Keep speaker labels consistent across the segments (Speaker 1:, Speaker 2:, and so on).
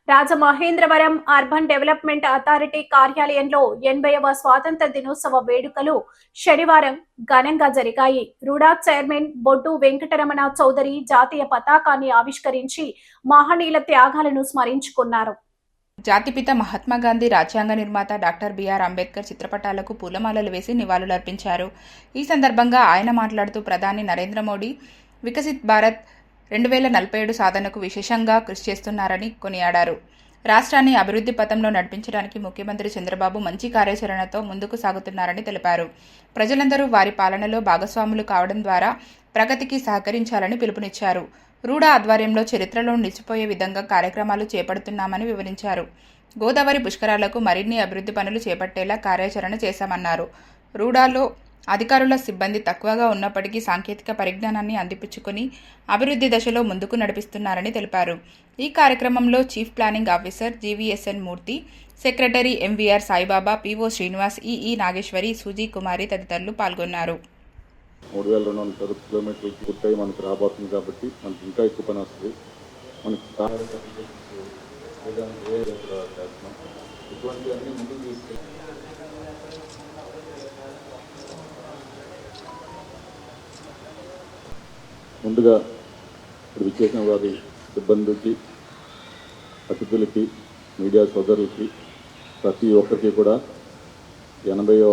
Speaker 1: Rajamahendravaram urban development authority కార్యాలయంలో 80వ స్వాతంత్ర దినోత్సవ వేడుకలు శనివారం ఘనంగా జరిగాయి. రుడా చైర్మన్ బొడ్డు వెంకటరమణ చౌదరి జాతీయ పతాకాన్ని ఆవిష్కరించి మహనీయుల త్యాగాలను స్మరించుకున్నారు.
Speaker 2: జాతిపిత మహాత్మాగాంధీ, రాజ్యాంగ నిర్మాత డాక్టర్ బిఆర్ అంబేద్కర్ చిత్రపటాలకు పూలమాలలు వేసి నివాళులర్పించారు. ఈ సందర్భంగా ఆయన మాట్లాడుతూ ప్రధాని నరేంద్ర మోడీ వికసిత్ భారత్ 2047 సాధనకు విశేషంగా కృషి చేస్తున్నారని కొనియాడారు. రాష్ట్రాన్ని అభివృద్ధి పథంలో నడిపించడానికి ముఖ్యమంత్రి చంద్రబాబు మంచి కార్యాచరణతో ముందుకు సాగుతున్నారని తెలిపారు. ప్రజలందరూ వారి పాలనలో భాగస్వాములు కావడం ద్వారా ప్రగతికి సహకరించాలని పిలుపునిచ్చారు. రూడా ఆధ్వర్యంలో చరిత్రలో నిలిచిపోయే విధంగా కార్యక్రమాలు చేపడుతున్నామని వివరించారు. గోదావరి పుష్కరాలకు మరిన్ని అభివృద్ధి పనులు చేపట్టేలా కార్యాచరణ చేశామన్నారు. రూడాలో అధికారుల సిబ్బంది తక్కువగా ఉన్నప్పటికీ సాంకేతిక పరిజ్ఞానాన్ని అందిపుచ్చుకుని అభివృద్ధి దశలో ముందుకు నడిపిస్తున్నారని తెలిపారు. ఈ కార్యక్రమంలో chief planning officer GVSN Murthy, secretary MVR Saibaba, PO Srinivas, EE Nageswari, Suji Kumari తదితరులు పాల్గొన్నారు.
Speaker 3: 3200 కిలోమీటర్లు పూర్తయి మనకు రాబోతుంది కాబట్టి మనకి ఇంకా ఎక్కువ పని వస్తుంది. మనకి ఇటువంటివన్నీ ముందుకు తీసుకెళ్ళి ముందుగా ఇప్పుడు విచ్చేసిన వారి సిబ్బందికి, అతిథులకి, మీడియా సోదరులకి, ప్రతి ఒక్కరికి కూడా 80వ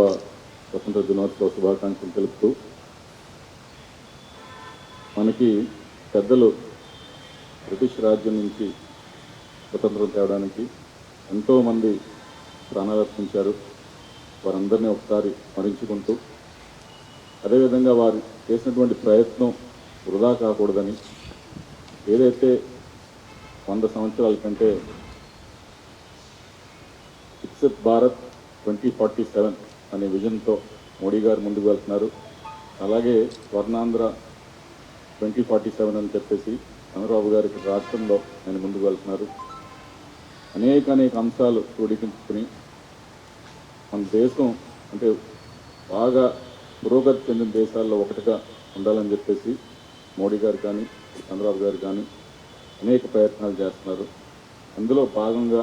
Speaker 3: స్వతంత్ర దినోత్సవ శుభాకాంక్షలు తెలుపుతూ, మనకి పెద్దలు బ్రిటిష్ రాజ్యం నుంచి స్వతంత్రం తేవడానికి ఎంతోమంది ప్రాణాలర్పించారు. వారందరినీ ఒకసారి స్మరించుకుంటూ, అదేవిధంగా వారు చేసినటువంటి ప్రయత్నం వృధా కాకూడదని, ఏదైతే 100 సంవత్సరాల కంటే వికసిత్ భారత్ 2047 అనే విజన్తో మోడీ గారు ముందుకు వెళ్తున్నారు. అలాగే స్వర్ణాంధ్ర 2047 అని చెప్పేసి చంద్రబాబు గారికి రాష్ట్రంలో ఆయన ముందుకు వెళ్తున్నారు. అనేక అంశాలు క్రోడీకరించుకుని మన దేశం అంటే బాగా పురోగతి చెందిన దేశాల్లో ఒకటిగా ఉండాలని చెప్పేసి మోడీ గారు కానీ, చంద్రబాబు గారు కానీ అనేక ప్రయత్నాలు చేస్తున్నారు. అందులో భాగంగా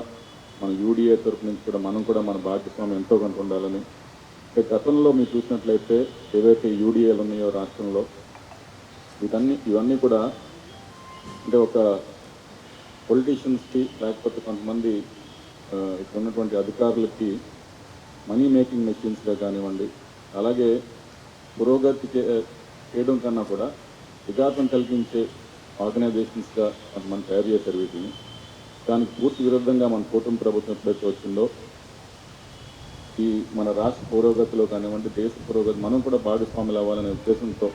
Speaker 3: మన యూడీఏ తరఫు నుంచి కూడా మనం కూడా మన భాగస్వామ్యం ఎంతో కొంత ఉండాలని. గతంలో మీరు చూసినట్లయితే ఏవైతే యూడీఏలు ఉన్నాయో రాష్ట్రంలో, ఇవన్నీ కూడా అంటే ఒక పొలిటీషియన్స్కి, లేకపోతే కొంతమంది ఇక్కడ ఉన్నటువంటి అధికారులకి మనీ మేకింగ్ మెషిన్స్గా కానివ్వండి, అలాగే పురోగతి చేయడం కన్నా కూడా విఘాతం కలిగించే ఆర్గనైజేషన్స్గా మనం తయారు చేశారు వీటిని. దానికి పూర్తి విరుద్ధంగా మన కూటమి ప్రభుత్వం ఎప్పుడైతే వచ్చిందో, ఈ మన రాష్ట్ర పురోగతిలో కానివ్వండి, దేశ పురోగతి మనం కూడా భాగస్వాములు అవ్వాలనే ఉద్దేశంతో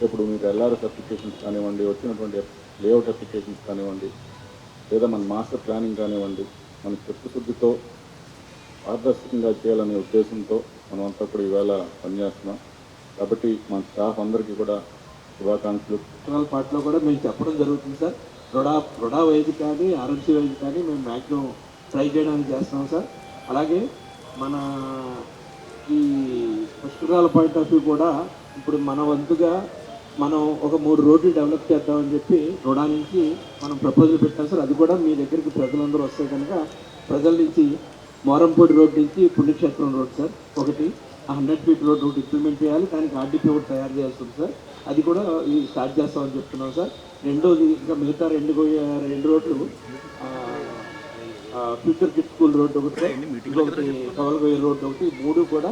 Speaker 3: ఇప్పుడు మీకు ఎల్ఆర్ఎస్ అప్లికేషన్స్ కానివ్వండి, వచ్చినటువంటి లేఅవుట్ అప్లికేషన్స్ కానివ్వండి, లేదా మన మాస్టర్ ప్లానింగ్ కానివ్వండి, మన చిత్తశుద్ధితో పారదర్శకంగా చేయాలనే ఉద్దేశంతో మనం అంతా కూడా ఈవేళ పనిచేస్తున్నాం. కాబట్టి మన స్టాఫ్ అందరికీ కూడా శుభాకాంక్షలు.
Speaker 4: పార్టీలో కూడా మేము చెప్పడం జరుగుతుంది సార్. రుడా వైద్య కానీ, ఆర్ఎంసీ వైద్య కానీ మేము మ్యాక్సిమం ట్రై చేయడానికి చేస్తున్నాం సార్. అలాగే మన ఈ పుష్కరాల పాయింట్ ఆఫ్ వ్యూ కూడా ఇప్పుడు మన వంతుగా మనం ఒక 3 రోడ్లు డెవలప్ చేద్దామని చెప్పి రుడా నుంచి మనం ప్రపోజల్ పెట్టాం సార్. అది కూడా మీ దగ్గరికి ప్రజలందరూ వస్తే కనుక ప్రజల నుంచి మోరంపూడి రోడ్ నుంచి పుణ్యక్షేత్రం రోడ్ సార్ ఒకటి, 100 ఫీట్ రోడ్ ఒకటి ఇంప్లిమెంట్ చేయాలి. దానికి ఆర్డీపీ ఒకటి తయారు చేయాల్సి ఉంది సార్. అది కూడా స్టార్ట్ చేస్తామని చెప్తున్నాం సార్. రెండోది ఇంకా మిగతా రెండు రోడ్లు ఫ్యూచర్ కిడ్ స్కూల్ రోడ్డు ఒకటి, ఇంకొకటి కవలగొయ్య రోడ్డు ఒకటి, 3 కూడా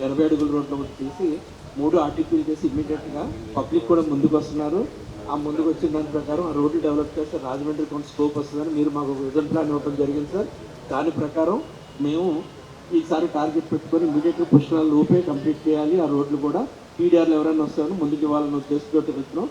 Speaker 4: 80 అడుగుల రోడ్లు ఒకటి తీసి 3 ఆర్టికల్ చేసి ఇమ్మీడియట్గా పబ్లిక్ కూడా ముందుకు వస్తున్నారు. ఆ ముందుకు వచ్చిన దాని ప్రకారం ఆ రోడ్లు డెవలప్ చేస్తే రాజమండ్రి కొంత స్కోప్ వస్తుందని మీరు మాకు విజన్ ప్లాన్ ఇవ్వడం జరిగింది సార్. దాని ప్రకారం మేము ఈసారి టార్గెట్ పెట్టుకొని ఇమ్మీడియట్గా పుష్కరాల లోపే కంప్లీట్ చేయాలి. ఆ రోడ్లు కూడా పీడీఆర్లు ఎవరైనా వస్తారని ముందుకు ఇవ్వాలన్న ఉద్దేశంతో వెళ్తున్నాం.